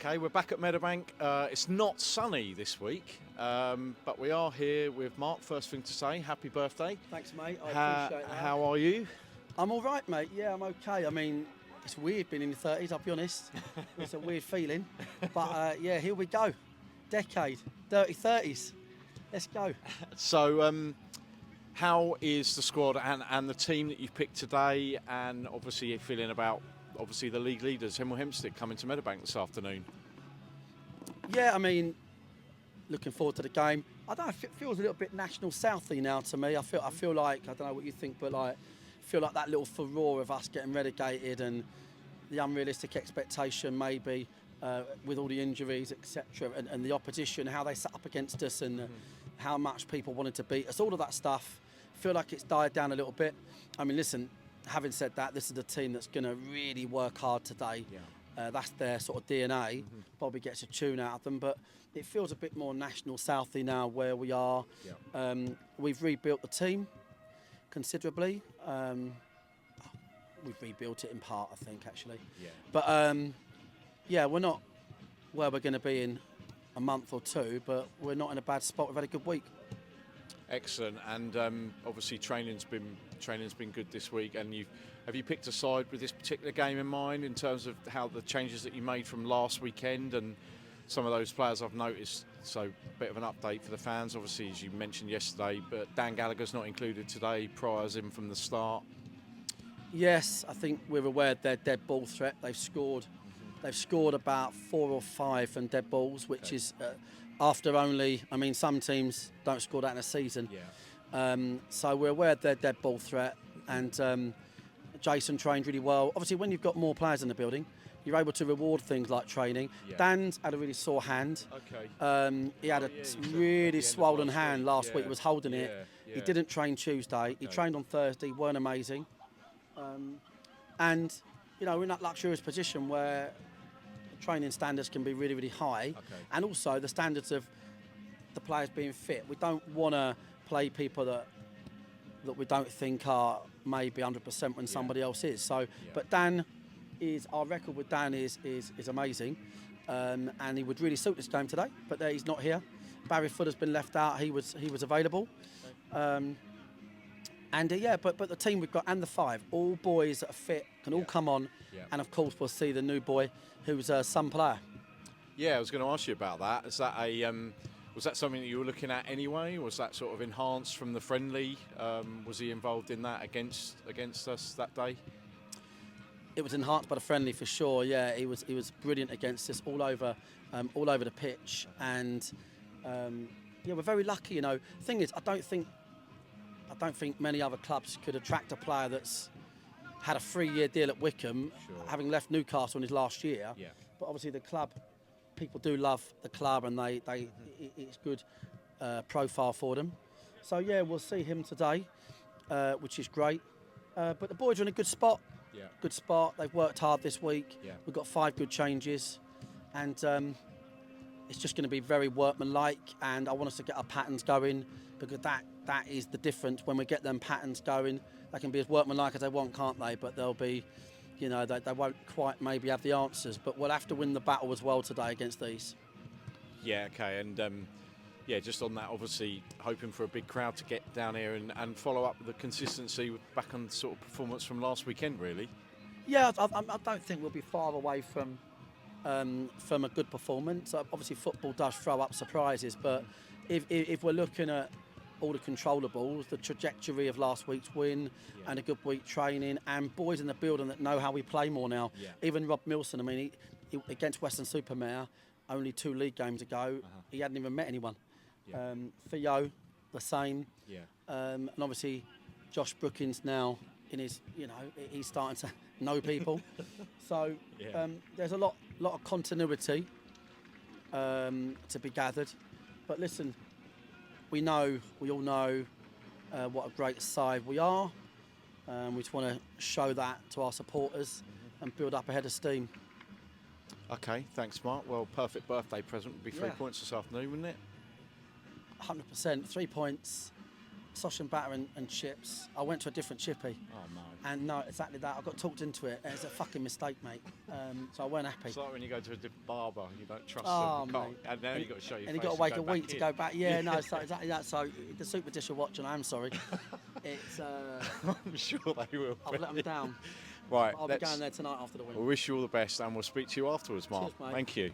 Okay, we're back at Meadowbank. It's not sunny this week, but we are here with Mark. First thing to say, happy birthday. Thanks, mate. I appreciate that. How are you? I'm all right, mate. Yeah, I'm okay. I mean, it's weird being in your 30s, I'll be honest. It's a weird feeling. But, yeah, here we go. Decade, dirty 30s. Let's go. So, how is the squad and the team that you've picked today? And obviously you're feeling about, the league leaders, Hemel Hempstead, coming to Meadowbank this afternoon. Yeah, I mean, looking forward to the game. I don't know, it feels a little bit National Southie now to me. I feel like, I don't know what you think, but like, I feel like that little furore of us getting relegated and the unrealistic expectation maybe with all the injuries, etc., and the opposition, how they sat up against us and how much people wanted to beat us, all of that stuff. I feel like it's died down a little bit. I mean, listen, having said that, this is a team that's going to really work hard today. Yeah. That's their sort of DNA. Probably gets a tune out of them, but it feels a bit more National Southie now where we are. Yeah. We've rebuilt the team considerably. We've rebuilt it in part, I think, actually. Yeah. But yeah, we're not where we're going to be in a month or two, but we're not in a bad spot. We've had a good week. Excellent, and obviously training's been good this week. And have you picked a side with this particular game in mind in terms of how the changes that you made from last weekend and some of those players I've noticed? So a bit of an update for the fans. Obviously, as you mentioned yesterday, but Dan Gallagher's not included today. Pryor's in from the start. Yes, I think we're aware they're dead ball threat. They've scored about 4 or 5 from dead balls, which is after only, I mean, some teams don't score that in a season. Yeah. So we're aware they're dead ball threat, and Jason trained really well. Obviously, when you've got more players in the building, you're able to reward things like training. Yeah. Dan's had a really sore hand. Okay. He had a really swollen hand last week. Was holding it. Yeah. He didn't train Tuesday. He trained on Thursday. Weren't amazing. And you know, we're in that luxurious position where training standards can be really, really high, and also the standards of the players being fit. We don't want to play people that we don't think are maybe 100% when somebody else is. So, but our record with Dan is amazing, and he would really suit this game today. But he's not here. Barry Fuller's been left out. He was available. And yeah, but the team we've got and the 5, all boys that are fit, can all come on. Yeah. And of course we'll see the new boy who's a Sun player. Yeah, I was going to ask you about that. Is that was that something that you were looking at anyway? Was that sort of enhanced from the friendly? Was he involved in that against us that day? It was enhanced by the friendly for sure. Yeah, he was brilliant against us all over the pitch, and yeah, we're very lucky. You know, the thing is, I don't think many other clubs could attract a player that's had a 3-year deal at Wycombe, having left Newcastle in his last year. Yeah. But obviously the club, people do love the club, and it's good profile for them. So yeah, we'll see him today, which is great. But the boys are in a good spot. Yeah. Good spot. They've worked hard this week. Yeah. We've got 5 good changes, and it's just going to be very workmanlike. And I want us to get our patterns going, because that is the difference. When we get them patterns going, they can be as workmanlike as they want, can't they? But they'll be, you know, they won't quite maybe have the answers. But we'll have to win the battle as well today against these. Yeah, okay. And yeah, just on that, obviously hoping for a big crowd to get down here and follow up the consistency back on sort of performance from last weekend, really. Yeah, I don't think we'll be far away from a good performance. Obviously, football does throw up surprises, but if we're looking at all the controllables, the trajectory of last week's win, and a good week training, and boys in the building that know how we play more now. Yeah. Even Rob Milson, I mean, he against Weston-super-Mare, only 2 league games ago, he hadn't even met anyone. Yeah. Theo, the same. Yeah. And obviously, Josh Brookins now in his, you know, he's starting to know people. So there's a lot of continuity to be gathered. But listen, we all know what a great side we are. We just want to show that to our supporters and build up a head of steam. Okay, thanks, Mark. Well, perfect birthday present would be 3 points this afternoon, wouldn't it? 100%. 3 points. sausage and batter and chips. I went to a different chippy. Oh no. And no, exactly that. I got talked into it. It's a fucking mistake, mate. So I weren't happy. It's like when you go to a different barber, you don't trust Oh, them. You can't, mate. and now you've got to show your And face. you've got to wait a week back to in. go back. Yeah, no, so exactly that. So the super dish are watching. I'm sorry. It's. I'm sure they will. I've let them down. Right, I'll be going there tonight after the win. We wish you all the best, and we'll speak to you afterwards, Mark. Cheers, mate. Thank you.